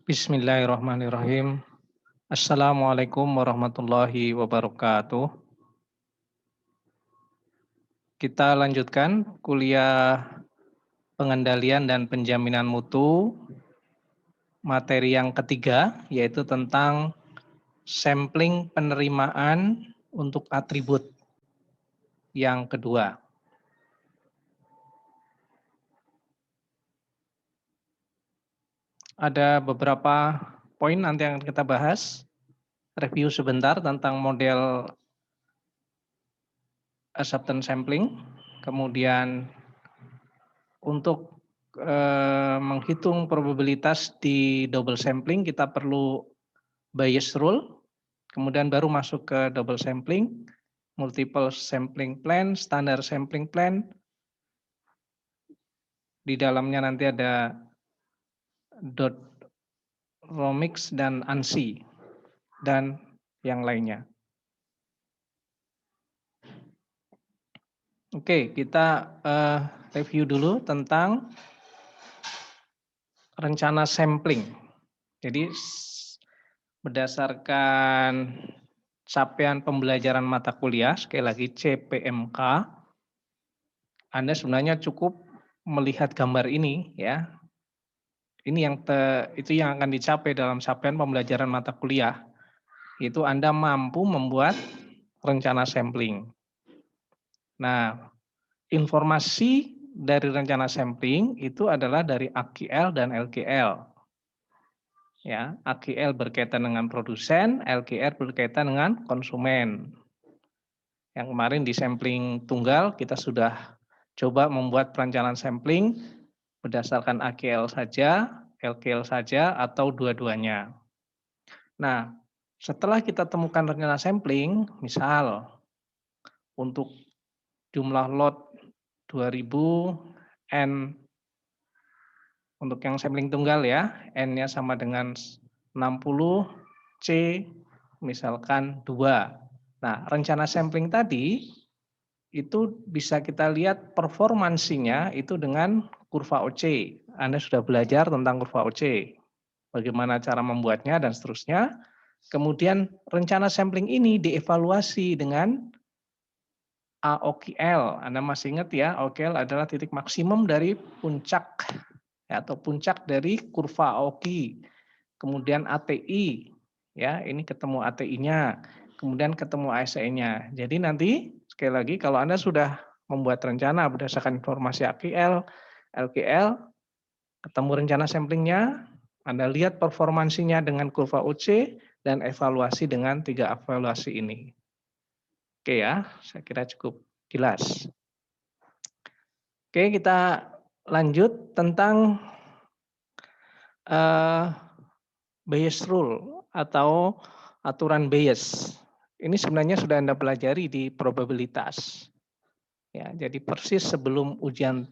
Bismillahirrahmanirrahim. Assalamualaikum warahmatullahi wabarakatuh. Kita lanjutkan kuliah pengendalian dan penjaminan mutu, materi yang ketiga, yaitu tentang sampling penerimaan untuk atribut yang kedua. Ada beberapa poin nanti yang kita bahas, review sebentar tentang model acceptance sampling, kemudian untuk menghitung probabilitas di double sampling kita perlu Bayes rule, kemudian baru masuk ke double sampling, multiple sampling plan, standard sampling plan. Di dalamnya nanti ada dot romix dan ANSI dan yang lainnya. Oke, kita review dulu tentang rencana sampling. Jadi berdasarkan capaian pembelajaran mata kuliah, sekali lagi CPMK, Anda sebenarnya cukup melihat gambar ini ya. Ini itu yang akan dicapai dalam capaian pembelajaran mata kuliah. Itu Anda mampu membuat rencana sampling. Nah, informasi dari rencana sampling itu adalah dari AQL dan LQL. Ya, AQL berkaitan dengan produsen, LQR berkaitan dengan konsumen. Yang kemarin di sampling tunggal kita sudah coba membuat perencanaan sampling berdasarkan AQL saja, LQL saja, atau dua-duanya. Nah, setelah kita temukan rencana sampling, misal untuk jumlah lot 2000 N untuk yang sampling tunggal ya, N-nya sama dengan 60, C misalkan 2. Nah, rencana sampling tadi itu bisa kita lihat performansinya itu dengan kurva OC. Anda sudah belajar tentang kurva OC, bagaimana cara membuatnya dan seterusnya. Kemudian rencana sampling ini dievaluasi dengan AOQL. Anda masih ingat ya, AOQL adalah titik maksimum dari puncak ya, atau puncak dari kurva AOQI. Kemudian ATI, ya ini ketemu ATI-nya, kemudian ketemu ASE-nya. Jadi nanti sekali lagi kalau Anda sudah membuat rencana berdasarkan informasi AQL, LQL, ketemu rencana samplingnya, Anda lihat performansinya dengan kurva OC dan evaluasi dengan 3 evaluasi ini. Oke ya, saya kira cukup jelas. Oke, kita lanjut tentang Bayes rule atau aturan Bayes. Ini sebenarnya sudah Anda pelajari di probabilitas. Ya, jadi persis sebelum ujian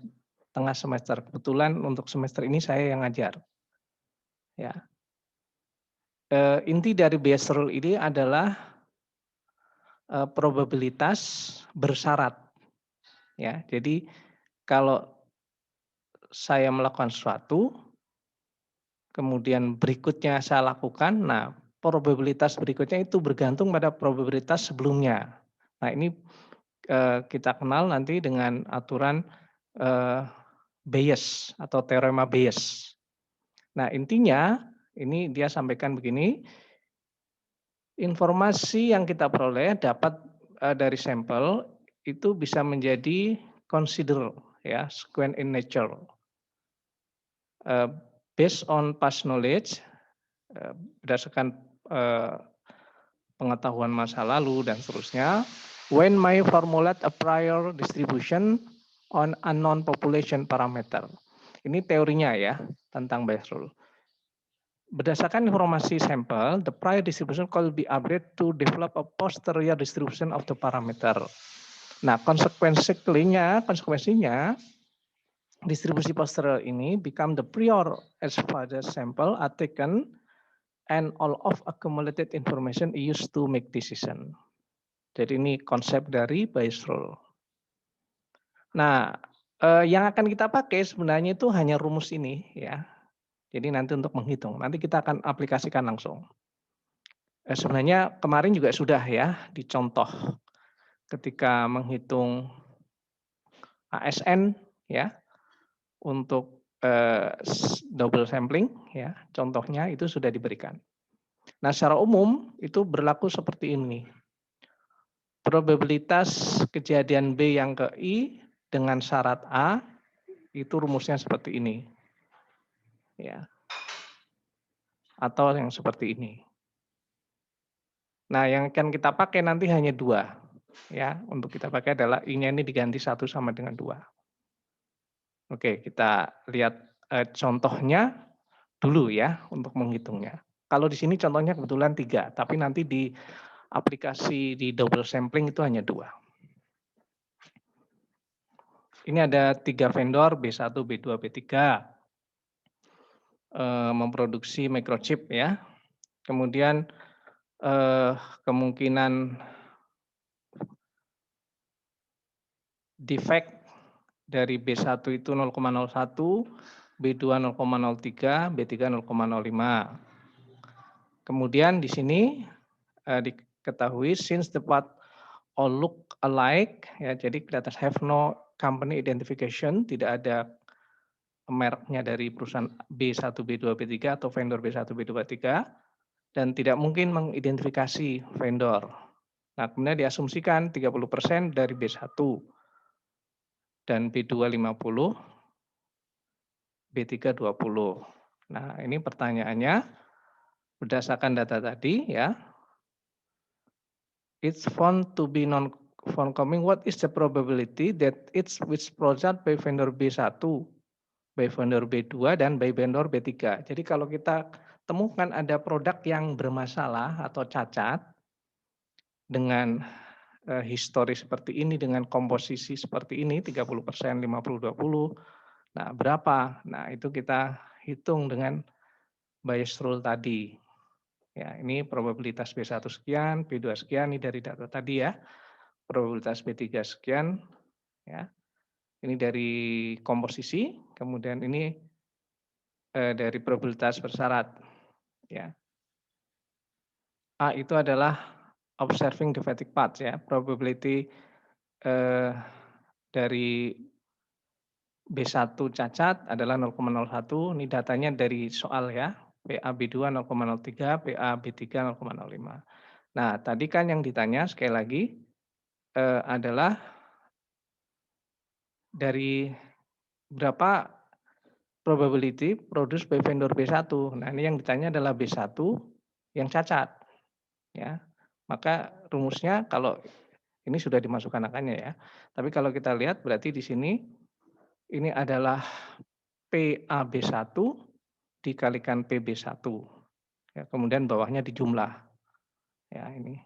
tengah semester. Kebetulan untuk semester ini saya yang ngajar. Ya. Inti dari Bayes rule ini adalah probabilitas bersyarat. Ya, jadi kalau saya melakukan sesuatu, kemudian berikutnya saya lakukan, nah probabilitas berikutnya itu bergantung pada probabilitas sebelumnya. Nah ini kita kenal nanti dengan aturan Bayes atau teorema Bayes. Nah intinya ini dia sampaikan begini, informasi yang kita peroleh dapat dari sampel itu bisa menjadi consider ya sequence in nature. Based on past knowledge, berdasarkan pengetahuan masa lalu dan seterusnya, when my formulate a prior distribution on unknown population parameter. Ini teorinya ya tentang Bayes rule. Berdasarkan informasi sampel, the prior distribution could be updated to develop a posterior distribution of the parameter. Nah, konsekuensinya distribusi posterior ini become the prior as far as sample are taken and all of accumulated information used to make decision. Jadi ini konsep dari Bayes rule. Nah, yang akan kita pakai sebenarnya itu hanya rumus ini ya. Jadi nanti untuk menghitung, nanti kita akan aplikasikan langsung. Sebenarnya kemarin juga sudah ya dicontoh ketika menghitung ASN ya untuk double sampling ya, contohnya itu sudah diberikan. Nah, secara umum itu berlaku seperti ini. Probabilitas kejadian B yang ke I dengan syarat A itu rumusnya seperti ini. Ya. Atau yang seperti ini. Nah, yang akan kita pakai nanti hanya 2. Ya, untuk kita pakai adalah I-nya ini diganti 1 sama dengan 2. Oke, kita lihat contohnya dulu ya untuk menghitungnya. Kalau di sini contohnya kebetulan 3, tapi nanti di aplikasi di double sampling itu hanya 2. Ini ada 3 vendor B1, B2, B3 memproduksi microchip ya. Kemudian kemungkinan defect dari B1 itu 0,01, B2 0,03, B3 0,05. Kemudian di sini diketahui since the part all look alike ya, jadi di atas have no company identification, tidak ada mereknya dari perusahaan B1, B2, B3 atau vendor B1, B2, B3 dan tidak mungkin mengidentifikasi vendor. Nah, kemudian diasumsikan 30% dari B1 dan B2 50, B3 20. Nah, ini pertanyaannya berdasarkan data tadi ya. It's found to be non-conforming. What is the probability that it's which product by vendor B1, by vendor B2 dan by vendor B3. Jadi kalau kita temukan ada produk yang bermasalah atau cacat dengan histori seperti ini, dengan komposisi seperti ini, 30%, 50, 20. Nah, berapa? Nah, itu kita hitung dengan Bayes rule tadi. Ya, ini probabilitas B1 sekian, B2 sekian, ini dari data tadi ya. Probabilitas B3 sekian, ya. Ini dari komposisi, kemudian ini dari probabilitas bersyarat. Ya. A itu adalah observing defective parts ya, probability dari B1 cacat adalah 0,01, ini datanya dari soal ya, PA B2 0,03, PA B3 0,05. Nah, tadi kan yang ditanya sekali lagi adalah dari berapa probability produced by vendor B1. Nah, ini yang ditanya adalah B1 yang cacat. Ya. Maka rumusnya kalau ini sudah dimasukkan angkanya ya. Tapi kalau kita lihat berarti di sini ini adalah PAB1 dikalikan PB1. Ya, kemudian bawahnya dijumlah. Ya, ini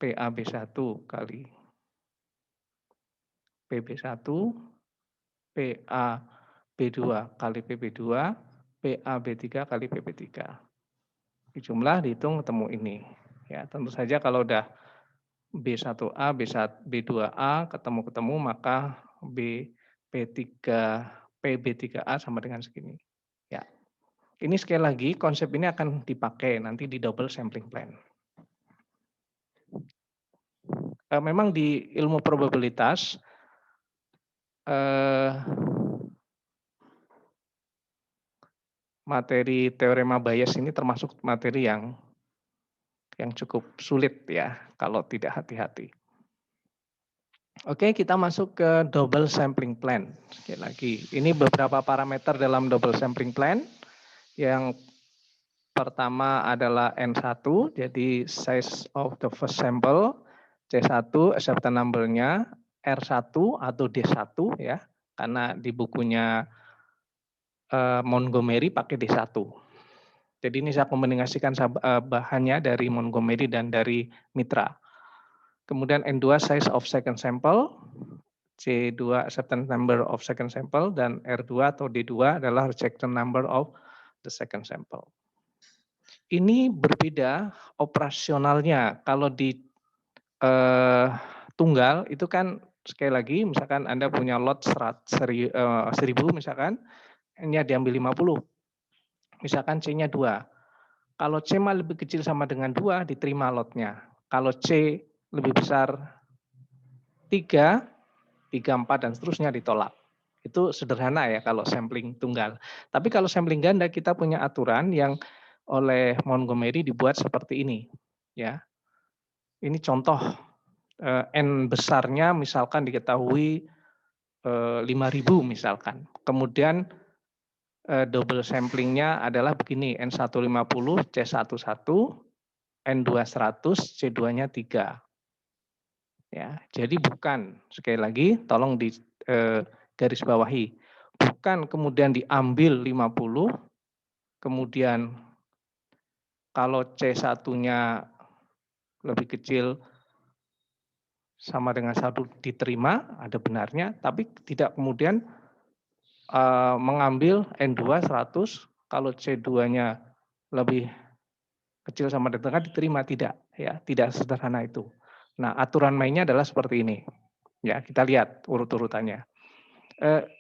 PAB1 kali PB1, PAB2 kali PB2, PAB3 kali PB3. Dijumlah, dihitung, ketemu ini. Ya, tentu saja kalau udah B1A, B2A ketemu-ketemu maka PB3A sama dengan segini. Ya. Ini sekali lagi konsep ini akan dipakai nanti di double sampling plan. Memang di ilmu probabilitas materi teorema Bayes ini termasuk materi yang cukup sulit ya kalau tidak hati-hati. Oke, kita masuk ke double sampling plan. Sekali lagi, ini beberapa parameter dalam double sampling plan. Yang pertama adalah N1, jadi size of the first sample. C1, acceptance number-nya. R1 atau D1 ya, karena di bukunya Montgomery pakai D1. Jadi ini saya kombinasikan bahannya dari Montgomery dan dari Mitra. Kemudian N2 size of second sample, C2 acceptance number of second sample, dan R2 atau D2 adalah rejection number of the second sample. Ini berbeda operasionalnya. Kalau di tunggal itu kan sekali lagi misalkan Anda punya lot 1000 misalkan, N-nya diambil 50. Misalkan C-nya 2. Kalau C lebih kecil sama dengan 2, diterima lotnya. Kalau C lebih besar 3, 3, 4, dan seterusnya ditolak. Itu sederhana ya kalau sampling tunggal. Tapi kalau sampling ganda kita punya aturan yang oleh Montgomery dibuat seperti ini. Ya, ini contoh N besarnya misalkan diketahui 5.000 misalkan. Kemudian double samplingnya adalah begini, N150, C11, N2 100, C2-nya 3. Ya, jadi bukan, sekali lagi tolong di garis bawahi, bukan kemudian diambil 50, kemudian kalau C1-nya lebih kecil sama dengan 1 diterima, ada benarnya, tapi tidak kemudian mengambil N2 100, kalau C2-nya lebih kecil sama dengan diterima, tidak, ya, tidak sederhana itu. Nah, aturan mainnya adalah seperti ini. Ya, kita lihat urut-urutannya.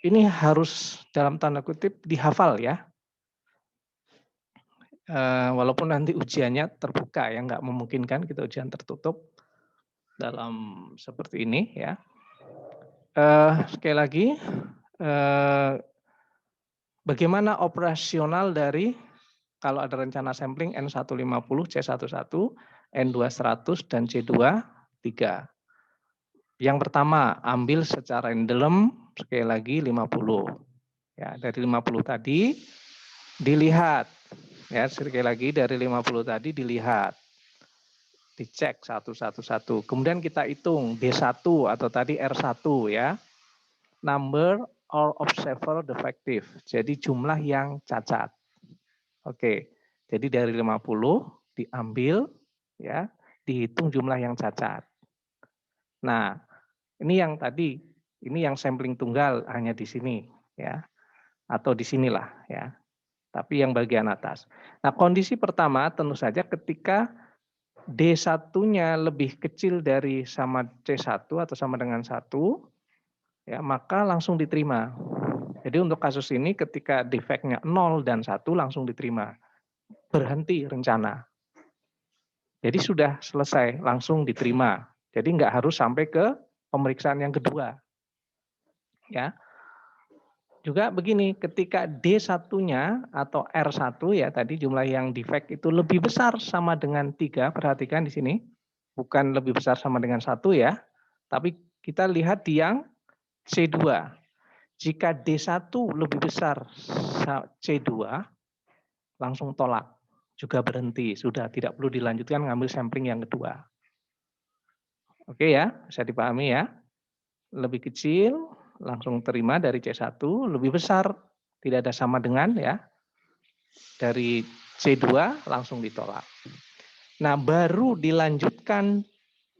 Ini harus dalam tanda kutip dihafal ya. Walaupun nanti ujiannya terbuka ya, nggak memungkinkan kita ujian tertutup dalam seperti ini ya. Sekali lagi, bagaimana operasional dari kalau ada rencana sampling N150, C11, N2 100, dan C2 3. Yang pertama, ambil secara random, sekali lagi 50. Ya, dari 50 tadi dilihat. Ya, sekali lagi dari 50 tadi dilihat. Dicek satu. Kemudian kita hitung D1 atau tadi R1 ya. Number or observer defective. Jadi jumlah yang cacat. Oke. Jadi dari 50 diambil ya, dihitung jumlah yang cacat. Nah, ini yang tadi, ini yang sampling tunggal hanya di sini ya, atau di sinilah ya. Tapi yang bagian atas. Nah, kondisi pertama tentu saja ketika D1-nya lebih kecil dari sama C1 atau sama dengan 1, ya, maka langsung diterima. Jadi untuk kasus ini ketika defeknya 0 dan 1 langsung diterima. Berhenti rencana. Jadi sudah selesai, langsung diterima. Jadi nggak harus sampai ke pemeriksaan yang kedua. Ya. Juga begini, ketika D1-nya atau R1 ya tadi jumlah yang defect itu lebih besar sama dengan 3, perhatikan di sini. Bukan lebih besar sama dengan 1 ya, tapi kita lihat di yang C2. Jika D1 lebih besar C2, langsung tolak. Juga berhenti, sudah tidak perlu dilanjutkan ngambil sampling yang kedua. Oke ya, bisa dipahami ya. Lebih kecil, langsung terima dari C1, lebih besar, tidak ada sama dengan ya. Dari C2 langsung ditolak. Nah, baru dilanjutkan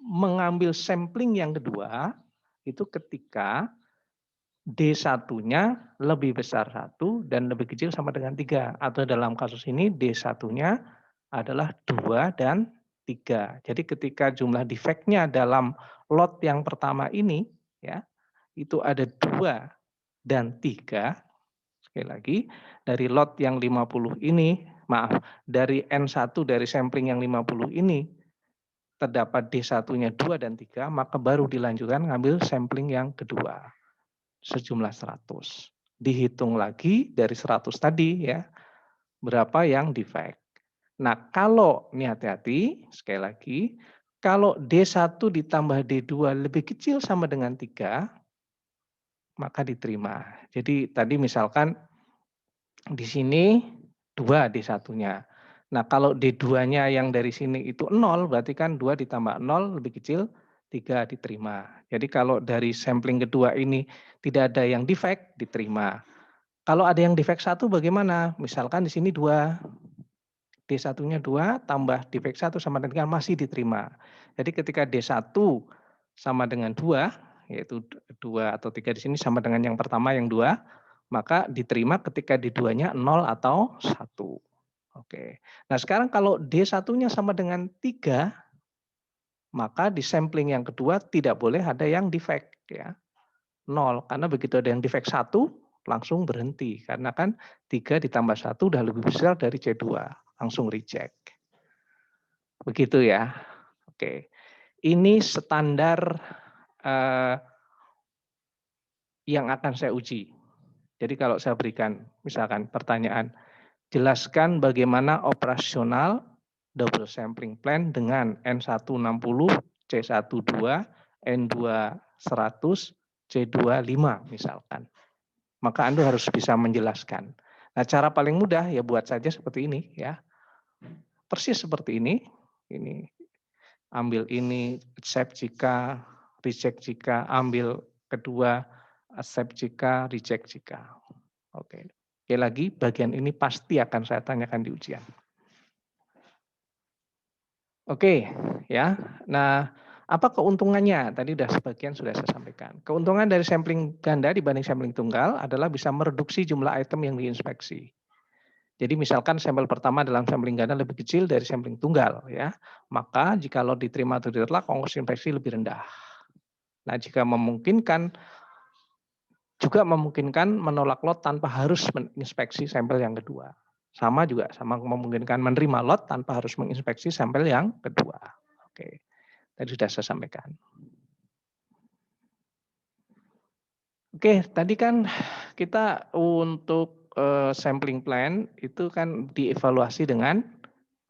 mengambil sampling yang kedua, itu ketika D1-nya lebih besar 1 dan lebih kecil sama dengan 3. Atau dalam kasus ini D1-nya adalah 2 dan 3. Jadi ketika jumlah defeknya dalam lot yang pertama ini, ya, itu ada 2 dan 3. Sekali lagi, dari lot yang 50 ini, maaf, dari N1 dari sampling yang 50 ini, terdapat D1-nya 2 dan 3, maka baru dilanjutkan ngambil sampling yang kedua. Sejumlah 100. Dihitung lagi dari 100 tadi ya, berapa yang defect. Nah, kalau, ini hati-hati, sekali lagi, kalau D1 ditambah D2 lebih kecil sama dengan 3, maka diterima. Jadi tadi misalkan di sini 2 D1-nya. Nah, kalau D2-nya yang dari sini itu 0, berarti kan 2 ditambah 0 lebih kecil, 3 diterima. Jadi kalau dari sampling kedua ini tidak ada yang defect, diterima. Kalau ada yang defect 1 bagaimana? Misalkan di sini 2, D1-nya 2 tambah defect 1 sama dengan masih diterima. Jadi ketika D1 sama dengan 2, yaitu 2 atau 3 di sini sama dengan yang pertama yang 2, maka diterima ketika D2-nya 0 atau 1. Oke. Nah, sekarang kalau D1-nya sama dengan 3, maka di sampling yang kedua tidak boleh ada yang defect ya. 0, karena begitu ada yang defect 1, langsung berhenti. Karena kan 3 ditambah 1 udah lebih besar dari C2, langsung reject. Begitu ya. Oke. Ini standar yang akan saya uji. Jadi kalau saya berikan misalkan pertanyaan, jelaskan bagaimana operasional double sampling plan dengan N160, C12, N2 100, C25 misalkan. Maka Anda harus bisa menjelaskan. Nah, cara paling mudah ya buat saja seperti ini ya. Persis seperti ini. Ini ambil ini, accept jika, reject jika, ambil kedua, accept jika, reject jika. Oke. Sekali lagi, bagian ini pasti akan saya tanyakan di ujian. Oke, ya. Nah, apa keuntungannya? Tadi sebagian sudah saya sampaikan. Keuntungan dari sampling ganda dibanding sampling tunggal adalah bisa mereduksi jumlah item yang diinspeksi. Jadi misalkan sampel pertama dalam sampling ganda lebih kecil dari sampling tunggal, ya, maka jika lot diterima atau ditolak, ongkos inspeksi lebih rendah. Nah, jika memungkinkan, juga memungkinkan menolak lot tanpa harus menginspeksi sampel yang kedua. Sama juga, sama memungkinkan menerima lot tanpa harus menginspeksi sampel yang kedua. Oke, tadi sudah saya sampaikan. Oke, tadi kan kita untuk sampling plan itu kan dievaluasi dengan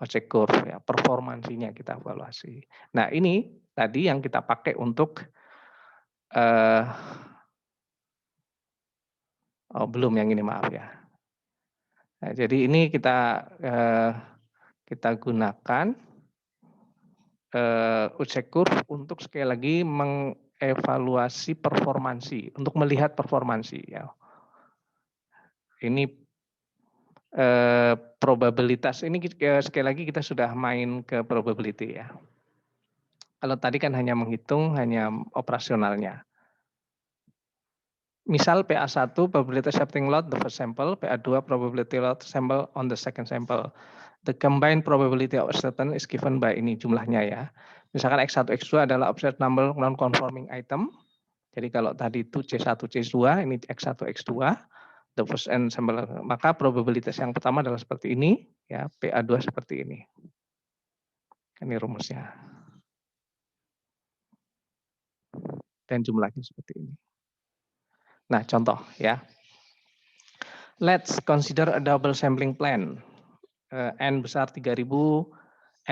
object curve ya, performansinya kita evaluasi. Nah, ini tadi yang kita pakai untuk oh belum yang ini maaf ya. Nah, jadi ini kita gunakan object curve untuk sekali lagi mengevaluasi performansi, untuk melihat performansi ya. Ini probabilitas ini sekali lagi kita sudah main ke probability ya. Kalau tadi kan hanya menghitung hanya operasionalnya. Misal PA1 probability accepting lot the first sample, PA2 probability lot sample on the second sample. The combined probability of acceptance is given by ini jumlahnya ya. Misalkan X1, X2 adalah observed number non-conforming item. Jadi kalau tadi itu C1, C2, ini X1, X2. The first and sample, maka probabilitas yang pertama adalah seperti ini, ya PA2 seperti ini. Ini rumusnya. Dan jumlahnya seperti ini. Nah, contoh ya. Let's consider a double sampling plan. N besar 3000,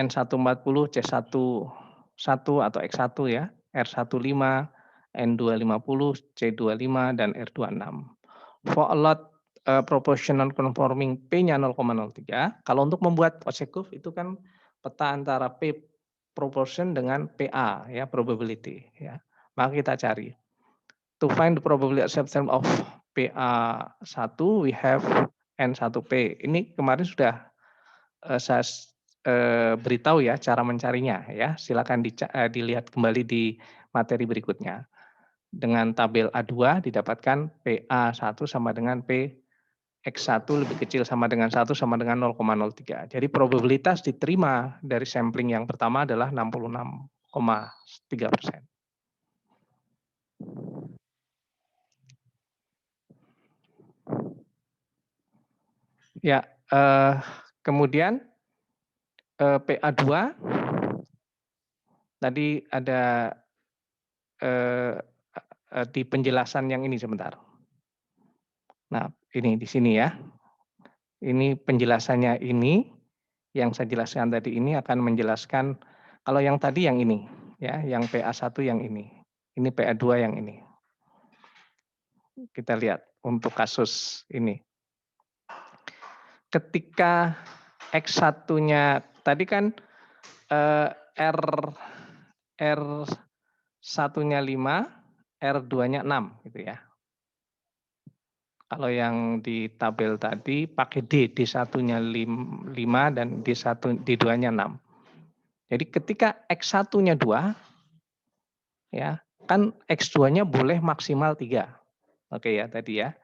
N140, C11 atau X1 ya, R15, N250, C25 dan R26. For a lot proportional conforming P-nya 0,03. Kalau untuk membuat object curve itu kan peta antara P proportion dengan PA ya, probability ya. Maka kita cari. To find the probability acceptance of PA1 we have N1P. Ini kemarin sudah saya beritahu ya cara mencarinya ya. Silakan dilihat kembali di materi berikutnya. Dengan tabel A2 didapatkan PA1 sama dengan P X1 lebih kecil sama dengan 1 sama dengan 0,03. Jadi probabilitas diterima dari sampling yang pertama adalah 66,3%. Ya, kemudian PA2 tadi ada di penjelasan yang ini sebentar. Nah, ini di sini ya. Ini penjelasannya ini, yang saya jelaskan tadi ini akan menjelaskan, kalau yang tadi yang ini, ya, yang PA1 yang ini. Ini PA2 yang ini. Kita lihat untuk kasus ini. Ketika X1-nya, tadi kan R1-nya 5, R2-nya 6 gitu ya. Kalau yang di tabel tadi pakai D1-nya 5 dan D2-nya 6. Jadi ketika X1-nya 2, ya kan X2-nya boleh maksimal 3. Oke ya tadi ya.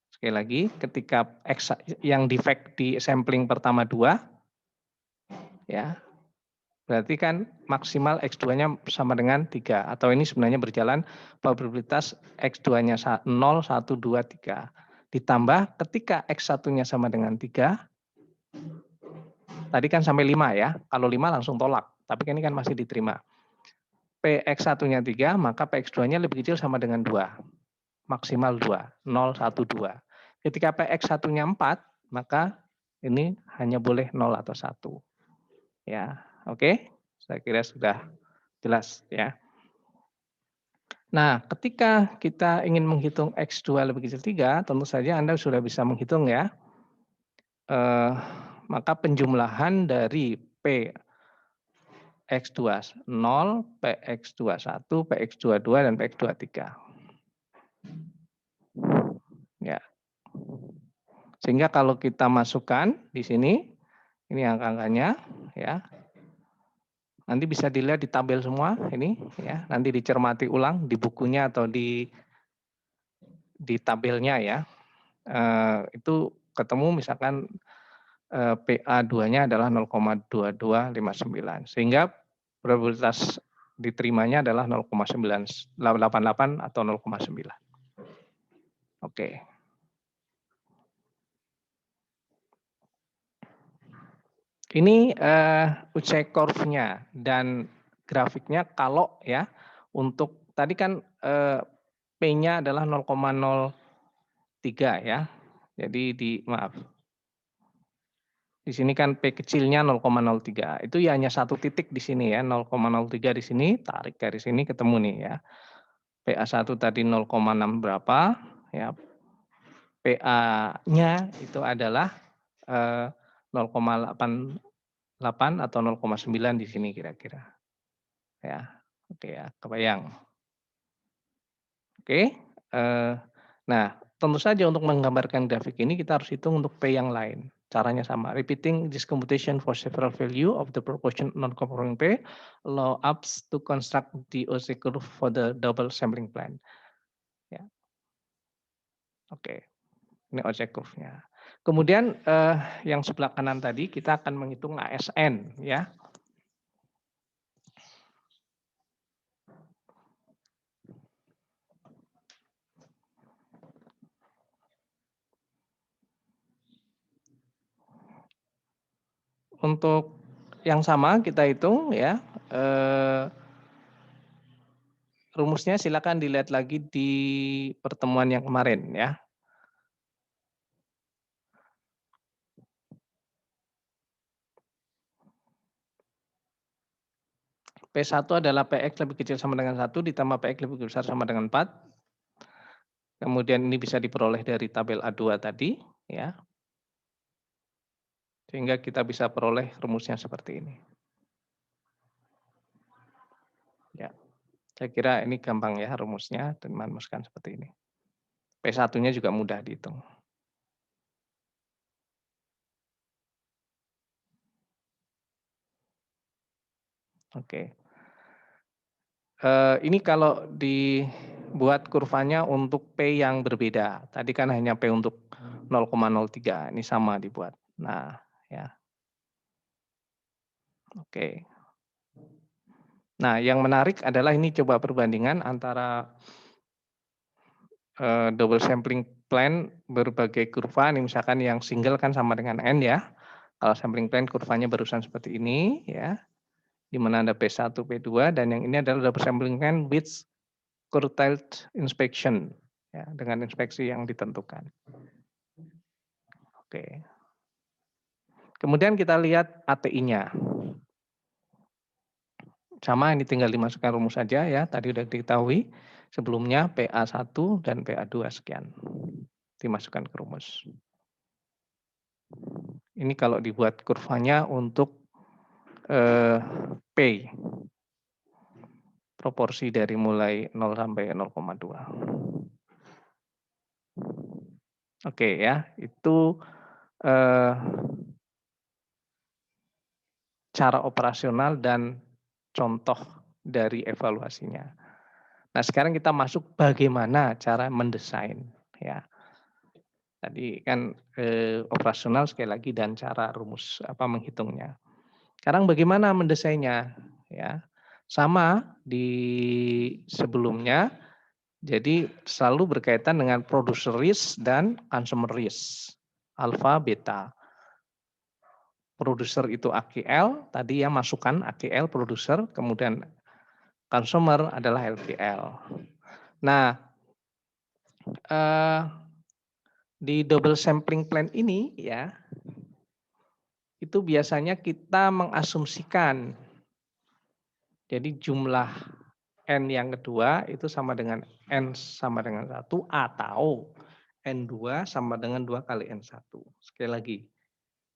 Sekali lagi, ketika X yang defect di sampling pertama 2, ya berarti kan maksimal X2-nya sama dengan 3. Atau ini sebenarnya berjalan probabilitas X2-nya 0, 1, 2, 3. ditambah ketika X1-nya sama dengan 3, tadi kan sampai 5 ya, kalau 5 langsung tolak, tapi ini kan masih diterima. PX1-nya 3, maka PX2-nya lebih kecil sama dengan 2, maksimal 2, 0, 1, 2. Ketika PX1-nya 4, maka ini hanya boleh 0 atau 1. Ya, oke? Saya kira sudah jelas ya. Nah, ketika kita ingin menghitung X2 lebih kecil 3, tentu saja Anda sudah bisa menghitung ya. Maka penjumlahan dari PX2 0, PX2 1, PX22 dan PX23. Ya. Sehingga kalau kita masukkan di sini, ini angka-angkanya ya. Nanti bisa dilihat di tabel semua ini ya, nanti dicermati ulang di bukunya atau di tabelnya ya. Itu ketemu misalkan PA2-nya adalah 0,2259 sehingga probabilitas diterimanya adalah 0,988 atau 0,9. Oke. Ini UC curve-nya dan grafiknya kalau ya untuk tadi kan P-nya adalah 0,03 ya. Jadi maaf. Di sini kan P kecilnya 0,03. Itu ya hanya satu titik di sini ya, 0,03 di sini, tarik garis ini ketemu nih ya. PA1 tadi 0,6 berapa ya. PA-nya itu adalah 0,88 atau 0,9 di sini kira-kira. Ya. Oke ya, kebayang. Oke. Nah, tentu saja untuk menggambarkan grafik ini kita harus hitung untuk P yang lain. Caranya sama. Repeating this computation for several value of the proportion non-conforming P allow us to construct the OC curve for the double sampling plan. Ya. Oke. Ini OC curve-nya. Kemudian yang sebelah kanan tadi kita akan menghitung ASN ya. Untuk yang sama kita hitung ya. Rumusnya silakan dilihat lagi di pertemuan yang kemarin ya. P1 adalah PX lebih kecil sama dengan 1 ditambah PX lebih besar sama dengan 4. Kemudian ini bisa diperoleh dari tabel A2 tadi ya. Sehingga kita bisa peroleh rumusnya seperti ini. Ya. Saya kira ini gampang ya rumusnya dan merumuskan seperti ini. P1-nya juga mudah dihitung. Oke. Ini kalau dibuat kurvanya untuk P yang berbeda. Tadi kan hanya P untuk 0,03. Ini sama dibuat. Nah, ya. Oke. Nah, yang menarik adalah ini coba perbandingan antara double sampling plan berbagai kurva. Ini misalkan yang single kan sama dengan N ya. Kalau sampling plan kurvanya barusan seperti ini ya. Di mana ada P1, P2 dan yang ini adalah double sampling plan with curtailed inspection ya, dengan inspeksi yang ditentukan. Oke. Kemudian kita lihat ATI-nya. Sama ini tinggal dimasukkan rumus saja ya, tadi sudah diketahui. Sebelumnya PA1 dan PA2 sekian. Dimasukkan ke rumus. Ini kalau dibuat kurvanya untuk P. Proporsi dari mulai 0 sampai 0,2. Oke ya, itu cara operasional dan contoh dari evaluasinya. Nah, sekarang kita masuk bagaimana cara mendesain ya. Tadi kan operasional sekali lagi dan cara rumus menghitungnya. Sekarang bagaimana mendesainnya ya. Sama di sebelumnya Jadi selalu berkaitan dengan producer risk dan consumer risk. Alpha, beta. Producer itu AQL, tadi ya masukan AQL producer, kemudian consumer adalah LQL. Nah, di double sampling plan ini ya, itu biasanya kita mengasumsikan, jadi jumlah N yang kedua itu sama dengan N sama dengan 1 atau N2 sama dengan 2 kali N1. Sekali lagi,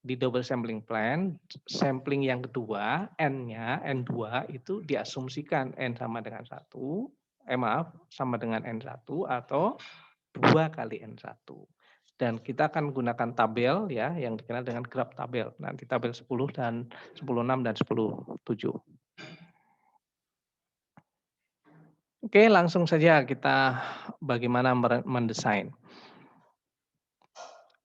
di double sampling plan, sampling yang kedua, N-nya, N2 itu diasumsikan N sama dengan 1, sama dengan N1 atau 2 kali N1. Dan kita akan gunakan tabel ya yang dikenal dengan graf tabel. Nanti tabel 10 dan 10.6 dan 10.7. Oke, langsung saja kita bagaimana mendesain.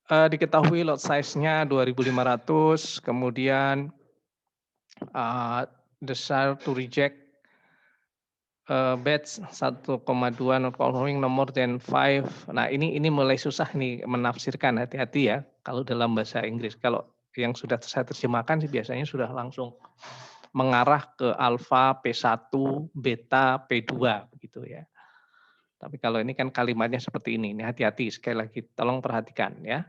Diketahui lot size-nya 2.500, kemudian desire to reject batch 1,2 not following no more than 5. Nah, ini mulai susah nih menafsirkan, hati-hati ya kalau dalam bahasa Inggris. Kalau yang sudah saya terjemahkan sih biasanya sudah langsung mengarah ke alfa, P1, beta, P2 begitu ya. Tapi kalau ini kan kalimatnya seperti ini hati-hati sekali lagi tolong perhatikan ya.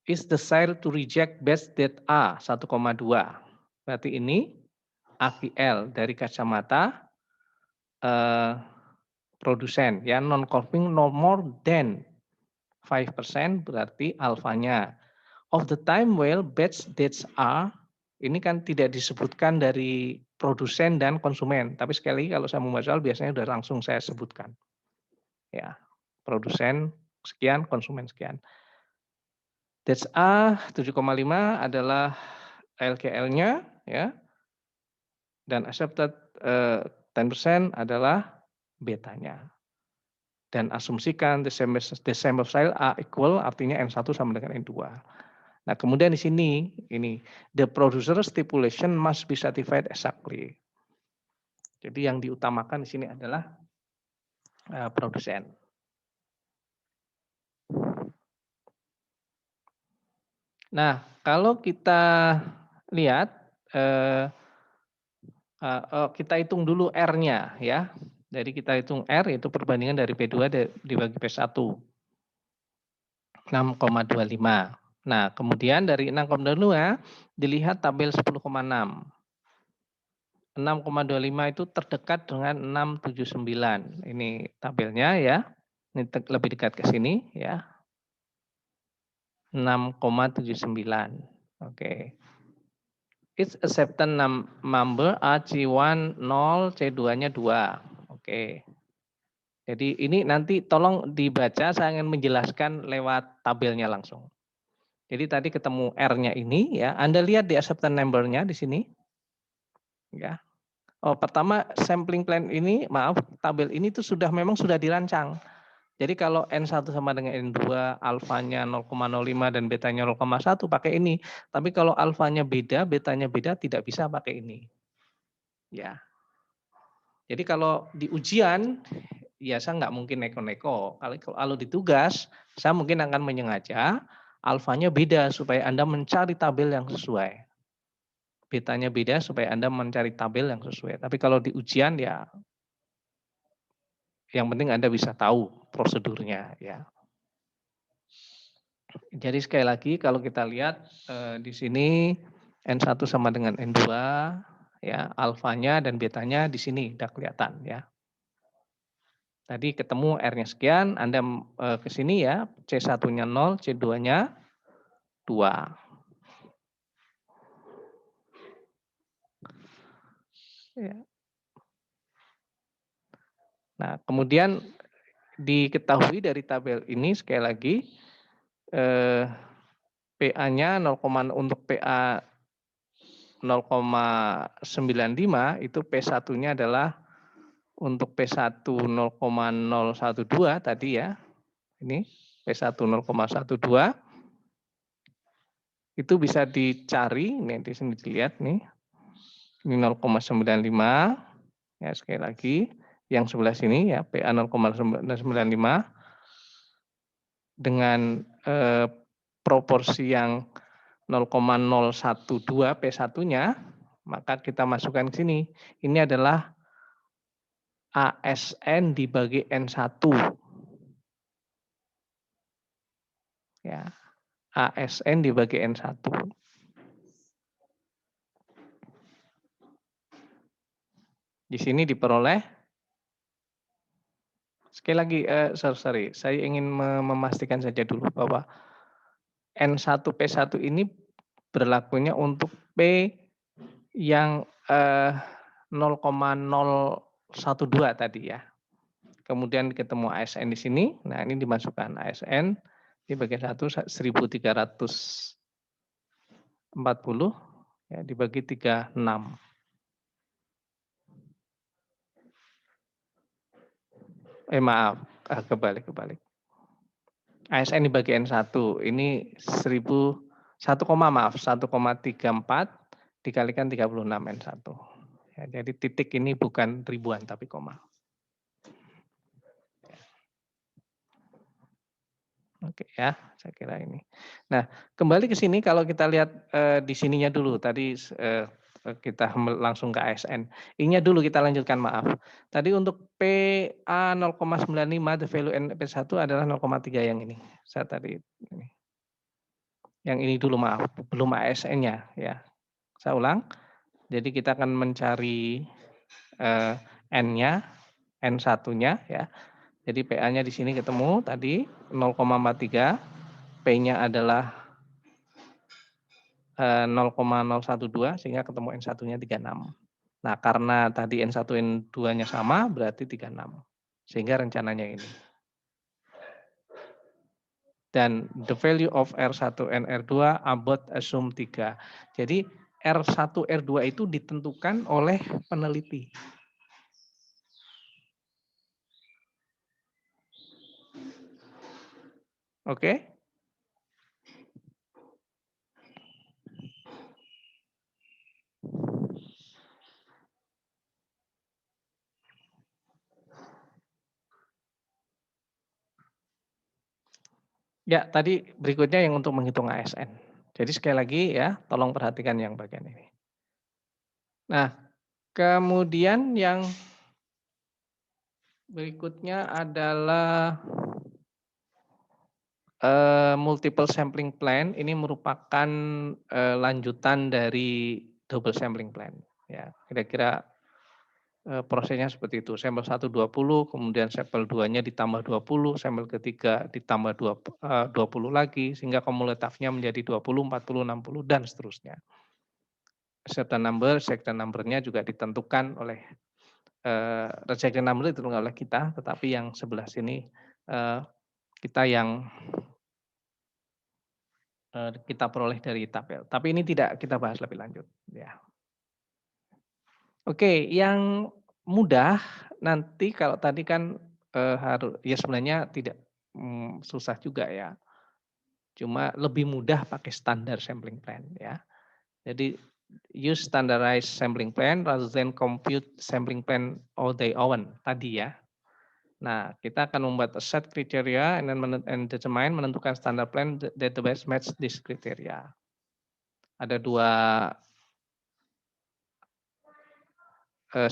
Is desire to reject batch that A 1,2. Berarti ini AQL dari kacamata produsen ya, non conforming no more than 5% berarti alfanya. Of the time well batch dates are, ini kan tidak disebutkan dari produsen dan konsumen, tapi sekali lagi kalau saya membuat soal biasanya sudah langsung saya sebutkan. Ya, produsen sekian, konsumen sekian. That's A 7,5 adalah LKL-nya ya. Dan accepted 10% adalah betanya. Dan asumsikan the same of style A equal artinya N1 sama dengan N2. Nah, kemudian di sini ini the producer stipulation must be certified exactly. Jadi yang diutamakan di sini adalah produsen. Nah, kalau kita lihat kita hitung dulu R-nya ya. Jadi kita hitung R itu perbandingan dari P2 dibagi P1. 6,25. Nah, kemudian dari 6,25 dilihat tabel 10,6. 6,25 itu terdekat dengan 679. Ini tabelnya ya. Ini lebih dekat ke sini ya. 6,79. Oke. It's accepted number A C1 0, C2-nya 2. Oke. Jadi ini nanti tolong dibaca, saya ingin menjelaskan lewat tabelnya langsung. Jadi tadi ketemu R-nya ini ya, Anda lihat di acceptance number-nya di sini. Ya. Oh, pertama sampling plan ini, maaf, tabel ini tuh memang sudah dirancang. Jadi kalau N1 sama dengan N2, alfanya 0,05 dan betanya 0,1 pakai ini. Tapi kalau alfanya beda, betanya beda tidak bisa pakai ini. Ya. Jadi kalau di ujian ya saya nggak mungkin neko-neko. Kalau di tugas, saya mungkin akan menyengaja alfanya beda supaya Anda mencari tabel yang sesuai. Betanya beda supaya Anda mencari tabel yang sesuai. Tapi kalau di ujian ya yang penting Anda bisa tahu prosedurnya ya. Jadi sekali lagi kalau kita lihat di sini N1 sama dengan N2 ya, alfanya dan betanya di sini udah kelihatan ya. Tadi ketemu R-nya sekian, Anda ke sini ya, C1-nya 0, C2-nya 2. Ya. Nah, kemudian diketahui dari tabel ini sekali lagi PA-nya untuk PA 0,95 itu P1-nya adalah untuk P1 0,012 tadi ya. Ini P1 0,12 itu bisa dicari, nih di sini dilihat nih. Ini 0,95 ya sekali lagi. yang sebelah sini ya, PA 0,995 dengan proporsi yang 0,012 P1-nya, maka kita masukkan ke sini. Ini adalah ASN dibagi N1. Ya, ASN dibagi N1. Di sini diperoleh, sekali lagi, sorry, saya ingin memastikan saja dulu bahwa N1 P1 ini berlakunya untuk P yang 0,012 tadi ya. Kemudian ketemu ASN di sini, nah ini dimasukkan ASN dibagi 1340 ya, dibagi 36. Maaf, kebalik. ASN dibagi N1 ini 1,34 dikalikan 36 N1. Ya, jadi titik ini bukan ribuan tapi koma. Oke ya, saya kira ini. Nah, kembali ke sini kalau kita lihat di sininya dulu. Tadi kita langsung ke ASN. Ini dulu kita lanjutkan, maaf. Tadi untuk PA 0,95 the value NP1 adalah 0,3 yang ini. Saya tadi ini. Yang ini dulu, maaf, belum ASN-nya ya. Saya ulang. Jadi kita akan mencari N-nya, N1-nya ya. Jadi PA-nya di sini ketemu tadi 0,43, P-nya adalah 0,012 sehingga ketemu N1-nya 36. Nah, karena tadi N1 N2-nya sama berarti 36. Sehingga rencananya ini. Dan the value of R1 and R2 about assume 3. Jadi R1 R2 itu ditentukan oleh peneliti. Oke? Ya, tadi berikutnya yang untuk menghitung ASN. Jadi sekali lagi ya, tolong perhatikan yang bagian ini. Nah, kemudian yang berikutnya adalah multiple sampling plan. Ini merupakan lanjutan dari double sampling plan. Ya, kira-kira prosesnya seperti itu. Sampel 1 20, kemudian sampel 2-nya ditambah 20, sampel ketiga ditambah 20 lagi, sehingga kumulatifnya menjadi 20, 40, 60, dan seterusnya. Certain number-nya juga ditentukan oleh rejected number ditentukan oleh kita, tetapi yang sebelah sini kita yang kita peroleh dari tabel. Tapi ini tidak kita bahas lebih lanjut. Ya. Oke, yang mudah nanti kalau tadi kan harus ya sebenarnya tidak susah juga ya. Cuma lebih mudah pakai standar sampling plan ya. Jadi use standardized sampling plan rather than compute sampling plan all day own tadi ya. Nah, kita akan membuat a set kriteria and then determine menentukan standard plan that the best match this criteria. Ada dua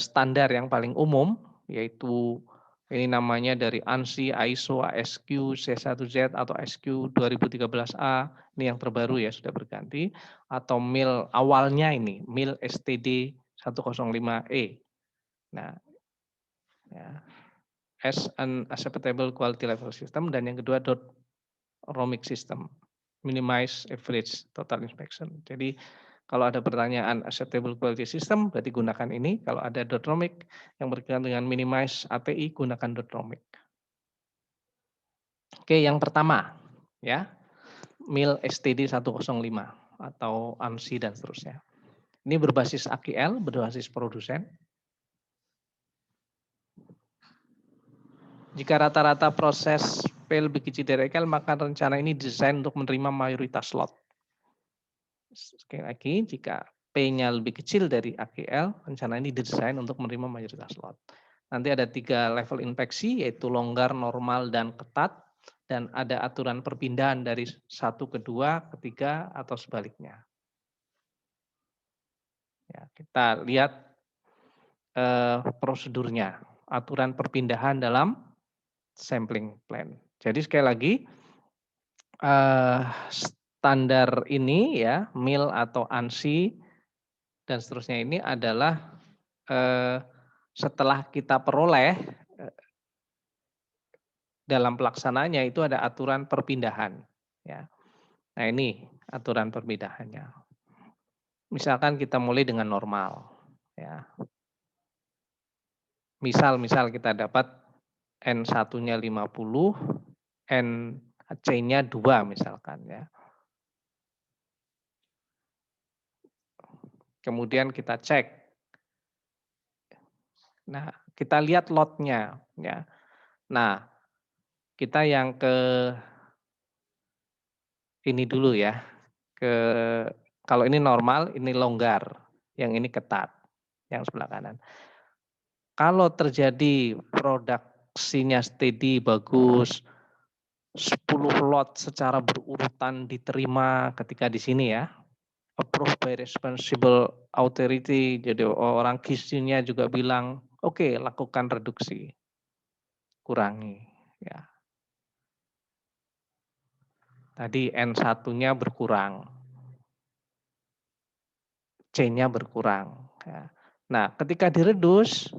standar yang paling umum, yaitu ini namanya dari ANSI, ISO, ASQ, C1Z atau SQ 2013A, ini yang terbaru ya sudah berganti, atau MIL awalnya ini, MIL STD 105E. Nah, ya, as an acceptable quality level system, dan yang kedua ROMIC system, minimize average total inspection. Jadi kalau ada pertanyaan acceptable quality system, berarti gunakan ini. Kalau ada .romic yang berkaitan dengan minimize API, gunakan .romic. Oke, yang pertama, ya, MIL STD 105 atau ANSI dan seterusnya. Ini berbasis AQL, berbasis produsen. Jika rata-rata proses P lebih kecil dari AQL, maka rencana ini desain untuk menerima mayoritas lot. Sekali lagi, jika P-nya lebih kecil dari AQL, rencana ini didesain untuk menerima mayoritas lot. Nanti ada 3 level inspeksi, yaitu longgar, normal, dan ketat. Dan ada aturan perpindahan dari 1 ke 2, ke 3, atau sebaliknya. Ya, kita lihat prosedurnya, aturan perpindahan dalam sampling plan. Jadi sekali lagi, standar ini ya, MIL atau ANSI dan seterusnya ini adalah setelah kita peroleh dalam pelaksanaannya itu ada aturan perpindahan. Ya. Nah ini aturan perpindahannya. Misalkan kita mulai dengan normal. Ya. Misal kita dapat N1-nya 50, NC-nya 2 misalkan ya. Kemudian kita cek. Nah, kita lihat lotnya ya. Nah, kita yang ke ini dulu ya. Kalau ini normal, ini longgar, yang ini ketat, yang sebelah kanan. Kalau terjadi produksinya steady, bagus, 10 lot secara berurutan diterima ketika di sini ya, approved by responsible authority, jadi orang KIS-nya juga bilang, oke, lakukan reduksi, kurangi. Ya. Tadi N1-nya berkurang, C-nya berkurang. Ya. Nah, ketika diredus,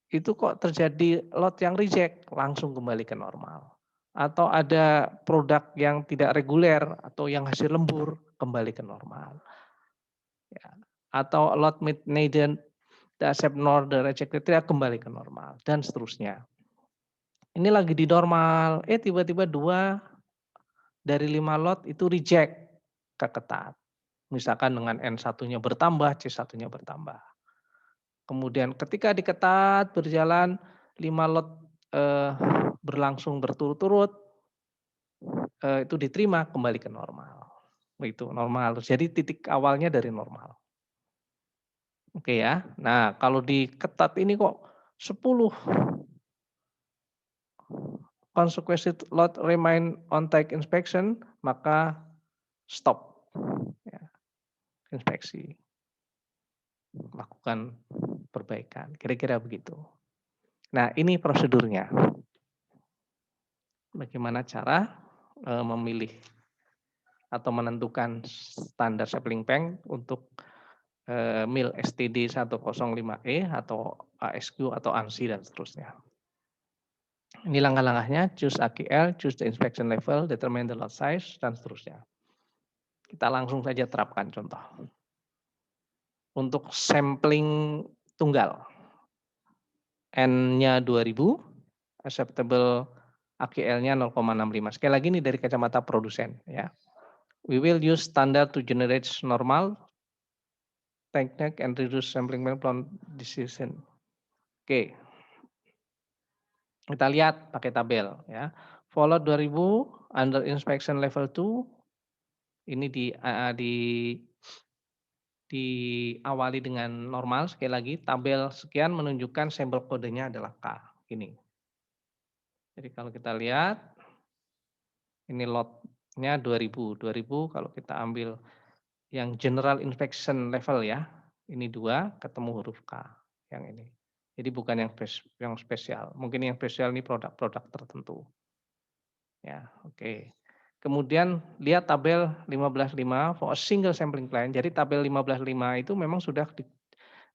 itu kok terjadi lot yang reject, langsung kembali ke normal. Atau ada produk yang tidak reguler atau yang hasil lembur, kembali ke normal. Ya. Atau lot needed the accept nor the rejected tidak kembali ke normal dan seterusnya. Ini lagi di normal, tiba-tiba 2 dari 5 lot itu reject ke ketat. Misalkan dengan N1-nya bertambah, C1-nya bertambah. Kemudian ketika diketat berjalan 5 lot berlangsung berturut-turut, itu diterima kembali ke normal. Itu normal. Jadi titik awalnya dari normal. Oke ya. Nah, kalau di ketat ini kok 10 consequence lot remain on take inspection, maka stop ya, inspeksi. Lakukan perbaikan. Kira-kira begitu. Nah, ini prosedurnya. Bagaimana cara memilih atau menentukan standar sampling bank untuk MIL STD 105E atau ASQ atau ANSI dan seterusnya. Ini langkah-langkahnya, choose AGL, choose the inspection level, determine the lot size, dan seterusnya. Kita langsung saja terapkan contoh. Untuk sampling tunggal, N-nya 2000, acceptable AGL-nya 0,65. Sekali lagi ini dari kacamata produsen ya. We will use standard to generate normal technique and reduce sampling plan decision. Oke. Kita lihat pakai tabel ya. Follow 2000 under inspection level 2 ini diawali dengan normal, sekali lagi tabel sekian menunjukkan sampel kodenya adalah K ini. Jadi kalau kita lihat ini lotnya 2000 kalau kita ambil yang general inspection level ya, ini 2 ketemu huruf K yang ini. Jadi bukan yang spesial. Mungkin yang spesial ini produk-produk tertentu. Ya, oke. Kemudian lihat tabel 15.5 for a single sampling plan. Jadi tabel 15.5 itu memang sudah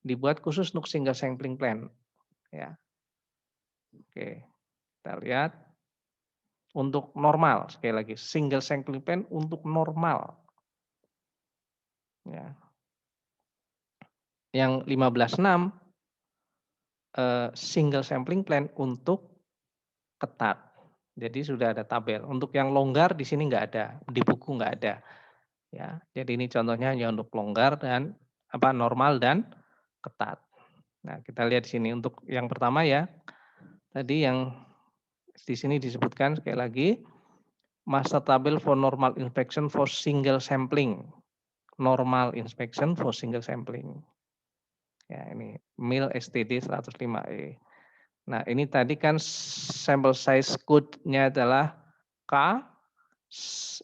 dibuat khusus untuk single sampling plan. Ya. Oke. Kita lihat untuk normal sekali lagi single sampling plan untuk normal. Ya. Yang 15.6 single sampling plan untuk ketat. Jadi sudah ada tabel. Untuk yang longgar di sini nggak ada, di buku nggak ada. Ya, jadi ini contohnya hanya untuk longgar dan normal dan ketat. Nah, kita lihat di sini untuk yang pertama ya. Tadi yang di sini disebutkan sekali lagi master table for normal inspection for single sampling. Normal inspection for single sampling. Ya, ini mil STD 105E. Nah, ini tadi kan sampel size code-nya adalah K,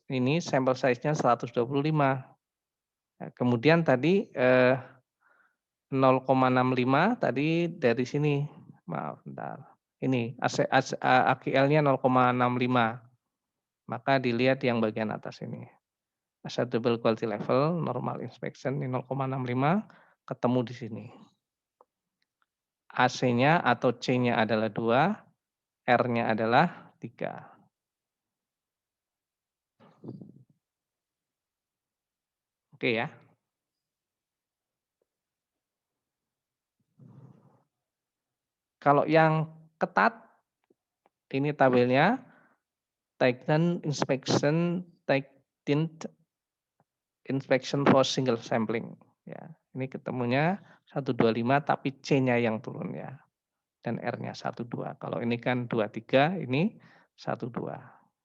ini sampel size-nya 125. Nah, kemudian tadi 0,65 tadi dari sini, maaf bentar. Ini AQL-nya 0,65. Maka dilihat yang bagian atas ini. Acceptable quality level, normal inspection ini 0,65, ketemu di sini. AC-nya atau C-nya adalah 2, R-nya adalah 3. Oke ya. Kalau yang ketat, ini tabelnya, Tighten inspection, tighten inspection for single sampling. Ya, ini ketemunya 125 tapi C-nya yang turun ya. Dan R-nya 12. Kalau ini kan 23, ini 12.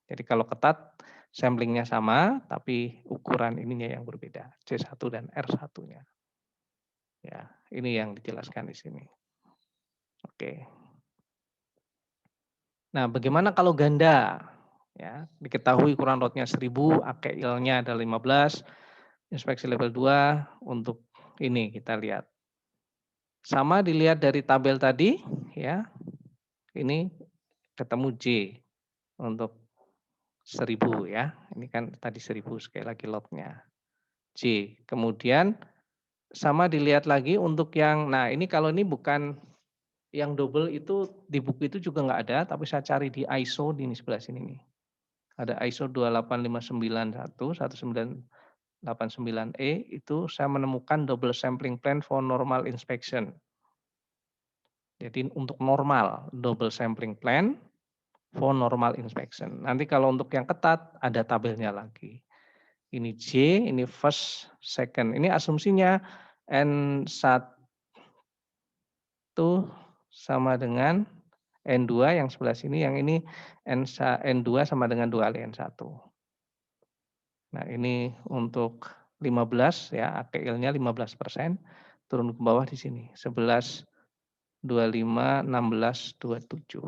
Jadi kalau ketat samplingnya sama tapi ukuran ininya yang berbeda, C1 dan R1-nya. Ya, ini yang dijelaskan di sini. Oke. Nah, bagaimana kalau ganda? Ya, diketahui ukuran rotnya 1000, AKL-nya ada 15, inspeksi level 2 untuk ini kita lihat. Sama dilihat dari tabel tadi, ya. Ini ketemu J untuk 1000 ya. Ini kan tadi 1000 sekali lagi lotnya. J. Kemudian sama dilihat lagi untuk yang, nah ini kalau ini bukan yang double itu di buku itu juga nggak ada, tapi saya cari di ISO di ini sebelah sini nih. Ada ISO 28591 1989E itu saya menemukan double sampling plan for normal inspection. Jadi untuk normal double sampling plan for normal inspection. Nanti kalau untuk yang ketat ada tabelnya lagi. Ini J, ini first, second. Ini asumsinya N1 sama dengan N2 yang sebelah sini, yang ini N2 sama dengan 2 kali N1. Nah ini untuk 15 ya, ATL-nya 15%, turun ke bawah di sini, 11, 25, 16, 27.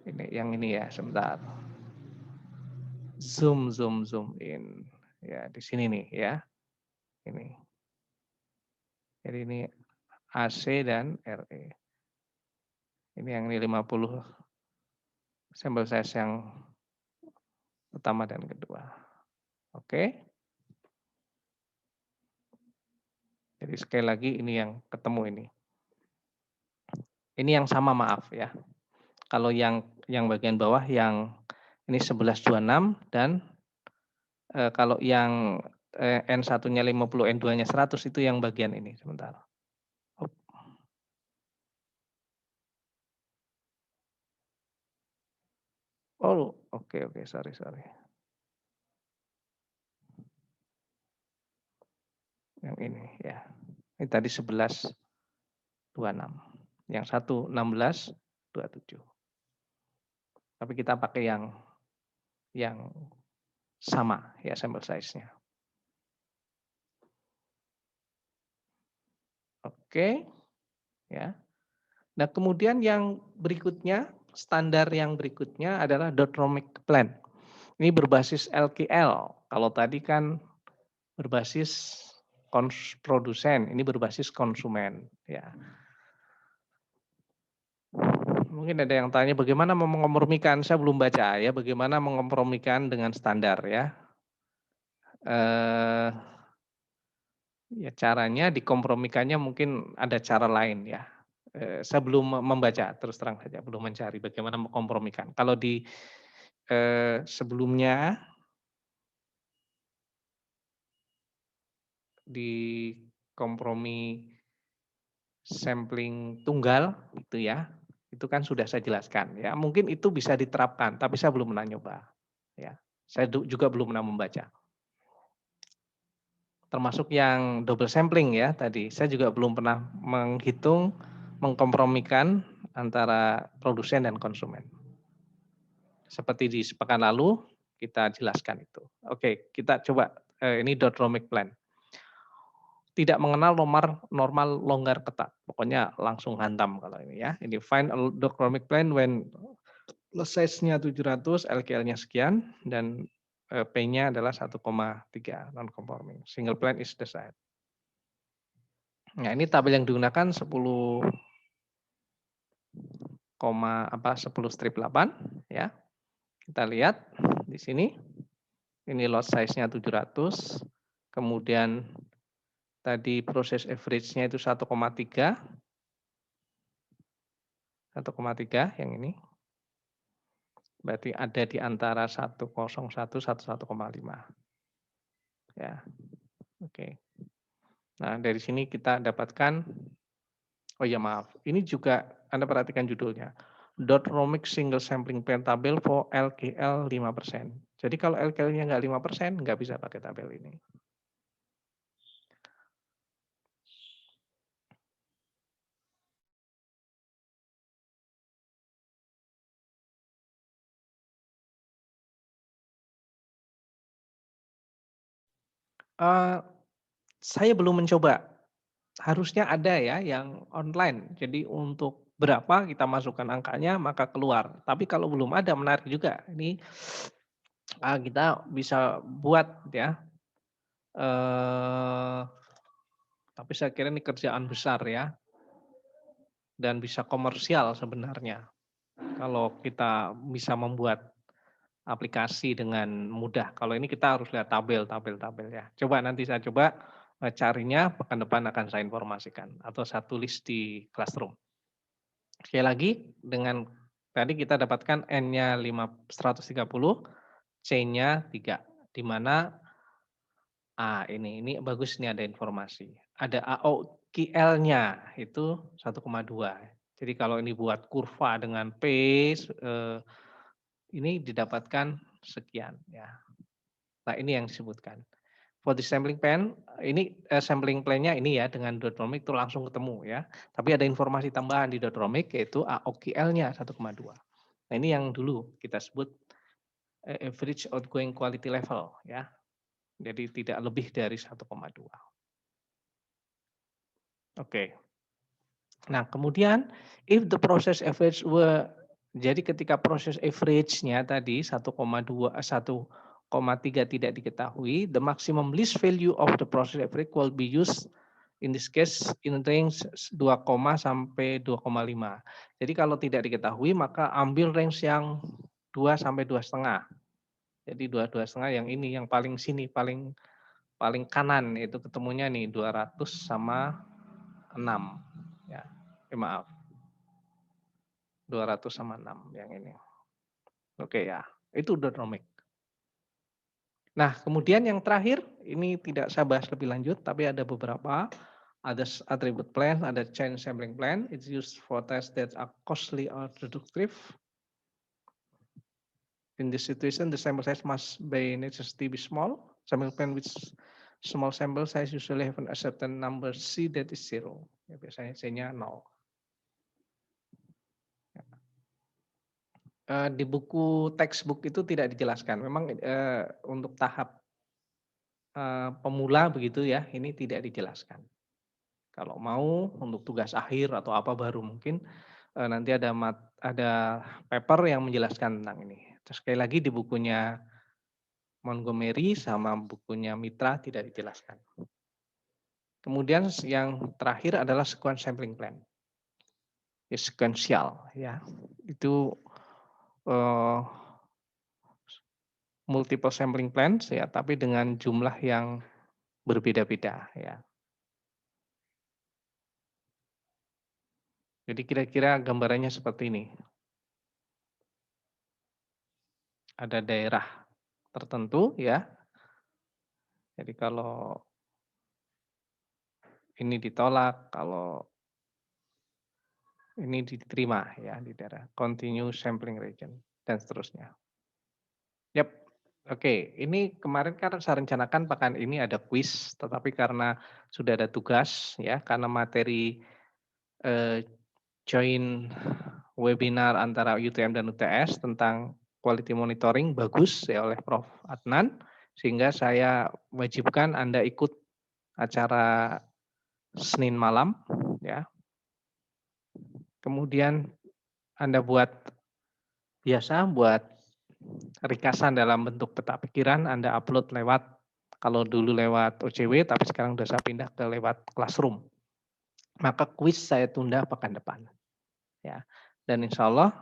Ini yang ini ya, sebentar. Zoom in. Ya, di sini nih ya. Ini. Jadi ini AC dan RE. Ini yang ini 50 sampel size yang pertama dan kedua. Oke. Jadi sekali lagi ini yang ketemu ini. Ini yang sama maaf ya. Kalau yang bagian bawah yang ini 1126 dan kalau yang N1-nya 50, N2-nya 100 itu yang bagian ini sebentar. Oh, oke, sorry. Yang ini ya. Ini tadi 1126. Yang satu 1627. Tapi kita pakai yang sama ya sampel size-nya. Oke. Ya. Nah, kemudian yang berikutnya, standar yang berikutnya adalah Dot-Romic Plan. Ini berbasis LKL. Kalau tadi kan berbasis produsen, ini berbasis konsumen. Ya. Mungkin ada yang tanya bagaimana mengkompromikan, saya belum baca ya, bagaimana mengkompromikan dengan standar ya. Ya caranya dikompromikannya mungkin ada cara lain ya. Saya belum membaca, terus terang saja, belum mencari bagaimana mengkompromikan. Kalau di sebelumnya di kompromi sampling tunggal itu ya, itu kan sudah saya jelaskan ya. Mungkin itu bisa diterapkan, tapi saya belum pernah nyoba. Ya, saya juga belum pernah membaca. Termasuk yang double sampling ya tadi, saya juga belum pernah menghitung, mengkompromikan antara produsen dan konsumen. Seperti di sepekan lalu kita jelaskan itu. Oke, kita coba ini Dot-Romic Plan. tidak mengenal normal longgar ketat. Pokoknya langsung hantam kalau ini ya. Ini find a dendrochromic plane when lot size-nya 700, LKL-nya sekian, dan P-nya adalah 1,3 non conforming. Single plane is desired. Nah, ini tabel yang digunakan 10 strip 8 ya. Kita lihat di sini. Ini lot size-nya 700. Kemudian tadi proses average-nya itu 1,3. 1,3 yang ini. Berarti ada di antara 101 1,5. Ya. Oke. Nah, dari sini kita dapatkan, oh ya maaf, ini juga Anda perhatikan judulnya. Dendrochromic single sampling plane tabel for LKL 5%. Jadi kalau LKL-nya nggak 5%, nggak bisa pakai tabel ini. Saya belum mencoba. Harusnya ada ya yang online. Jadi untuk berapa kita masukkan angkanya maka keluar. Tapi kalau belum ada menarik juga. Ini kita bisa buat ya. Tapi saya kira ini kerjaan besar ya. Dan bisa komersial sebenarnya. Kalau kita bisa membuat aplikasi dengan mudah. Kalau ini kita harus lihat tabel ya. Coba nanti saya coba carinya, pekan depan akan saya informasikan atau saya tulis di Classroom. Sekali lagi dengan tadi kita dapatkan N-nya 130, C-nya 3. Di mana ini bagus, ini ada informasi. Ada AOKL-nya itu 1,2. Jadi kalau ini buat kurva dengan P ini didapatkan sekian ya. Nah, ini yang disebutkan. For the sampling plan, ini sampling plan-nya ini ya dengan dendrochromic itu langsung ketemu ya. Tapi ada informasi tambahan di dendrochromic yaitu AOKL-nya 1,2. Nah, ini yang dulu kita sebut average outgoing quality level ya. Jadi tidak lebih dari 1,2. Oke. Nah, kemudian if the process average were, jadi ketika proses average-nya tadi 1,3 tidak diketahui, the maximum least value of the process average will be used in this case in range 2, sampai 2,5. Jadi kalau tidak diketahui maka ambil range yang 2 sampai 2,5. Jadi 2,5 yang ini yang paling sini paling kanan itu ketemunya nih 200 sama 6 ya. Maaf. 200 sama 6 yang ini. Oke ya, itu dendrochromic. Nah, kemudian yang terakhir, ini tidak saya bahas lebih lanjut, tapi ada beberapa. Ada attribute plan, ada chain sampling plan. It's used for tests that are costly or reductive. In this situation, the sample size must by necessity be small. Sampling plan with small sample size usually have a certain number C that is 0. Ya, biasanya C-nya 0. Di buku textbook itu tidak dijelaskan. Memang untuk tahap pemula begitu ya, ini tidak dijelaskan. Kalau mau untuk tugas akhir atau apa baru mungkin nanti ada paper yang menjelaskan tentang ini. Terus sekali lagi di bukunya Montgomery sama bukunya Mitra tidak dijelaskan. Kemudian yang terakhir adalah sequence sampling plan. Ya, sequential ya. Itu multiple sampling plans ya, tapi dengan jumlah yang berbeda-beda ya. Jadi kira-kira gambarannya seperti ini. Ada daerah tertentu ya. Jadi kalau ini ditolak, kalau ini diterima ya di daerah continue sampling region dan seterusnya. Yap. Oke, ini kemarin kan saya rencanakan pekan ini ada kuis, tetapi karena sudah ada tugas ya, karena materi join webinar antara UTM dan UTS tentang quality monitoring bagus ya oleh Prof. Adnan, sehingga saya wajibkan Anda ikut acara Senin malam, ya. Kemudian Anda buat ringkasan dalam bentuk peta pikiran, Anda upload lewat, kalau dulu lewat OCW, tapi sekarang sudah saya pindah ke lewat Classroom. Maka kuis saya tunda pekan depan, ya. Dan insya Allah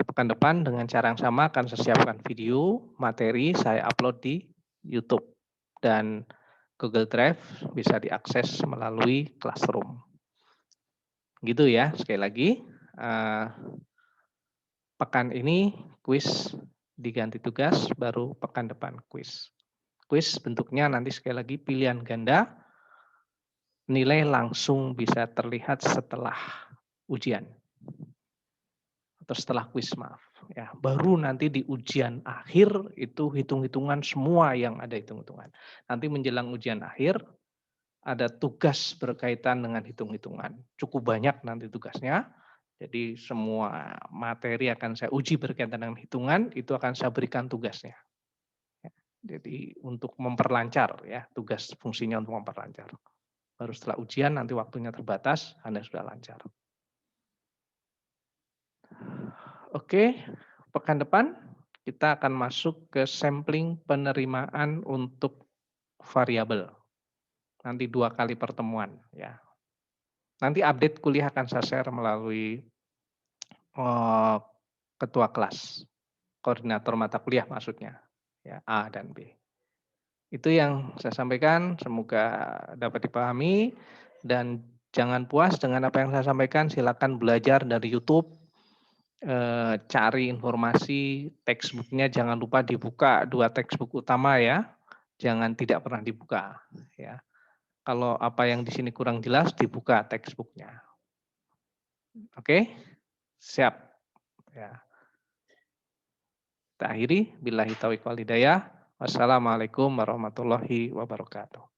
pekan depan dengan cara yang sama akan saya siapkan video, materi, saya upload di YouTube. Dan Google Drive bisa diakses melalui Classroom. Gitu ya, sekali lagi. Pekan ini kuis diganti tugas, baru pekan depan kuis. Kuis bentuknya nanti sekali lagi pilihan ganda, nilai langsung bisa terlihat setelah ujian. Atau setelah kuis, maaf. Ya, baru nanti di ujian akhir itu hitung-hitungan semua yang ada hitung-hitungan. Nanti menjelang ujian akhir, ada tugas berkaitan dengan hitung-hitungan. Cukup banyak nanti tugasnya. Jadi semua materi akan saya uji berkaitan dengan hitungan, itu akan saya berikan tugasnya. Jadi untuk memperlancar ya, tugas fungsinya untuk memperlancar. Baru setelah ujian nanti waktunya terbatas, Anda sudah lancar. Oke, pekan depan kita akan masuk ke sampling penerimaan untuk variabel. Nanti 2 kali pertemuan ya. Nanti update kuliah akan saya share melalui ketua kelas, koordinator mata kuliah maksudnya, ya, A dan B. Itu yang saya sampaikan, semoga dapat dipahami dan jangan puas dengan apa yang saya sampaikan, silakan belajar dari YouTube, cari informasi, textbook-nya jangan lupa dibuka 2 textbook utama ya, jangan tidak pernah dibuka ya. Kalau apa yang di sini kurang jelas dibuka textbook-nya. Oke? Siap. Ya. Kita akhiri, billahi taufiq wal hidayah. Wassalamualaikum warahmatullahi wabarakatuh.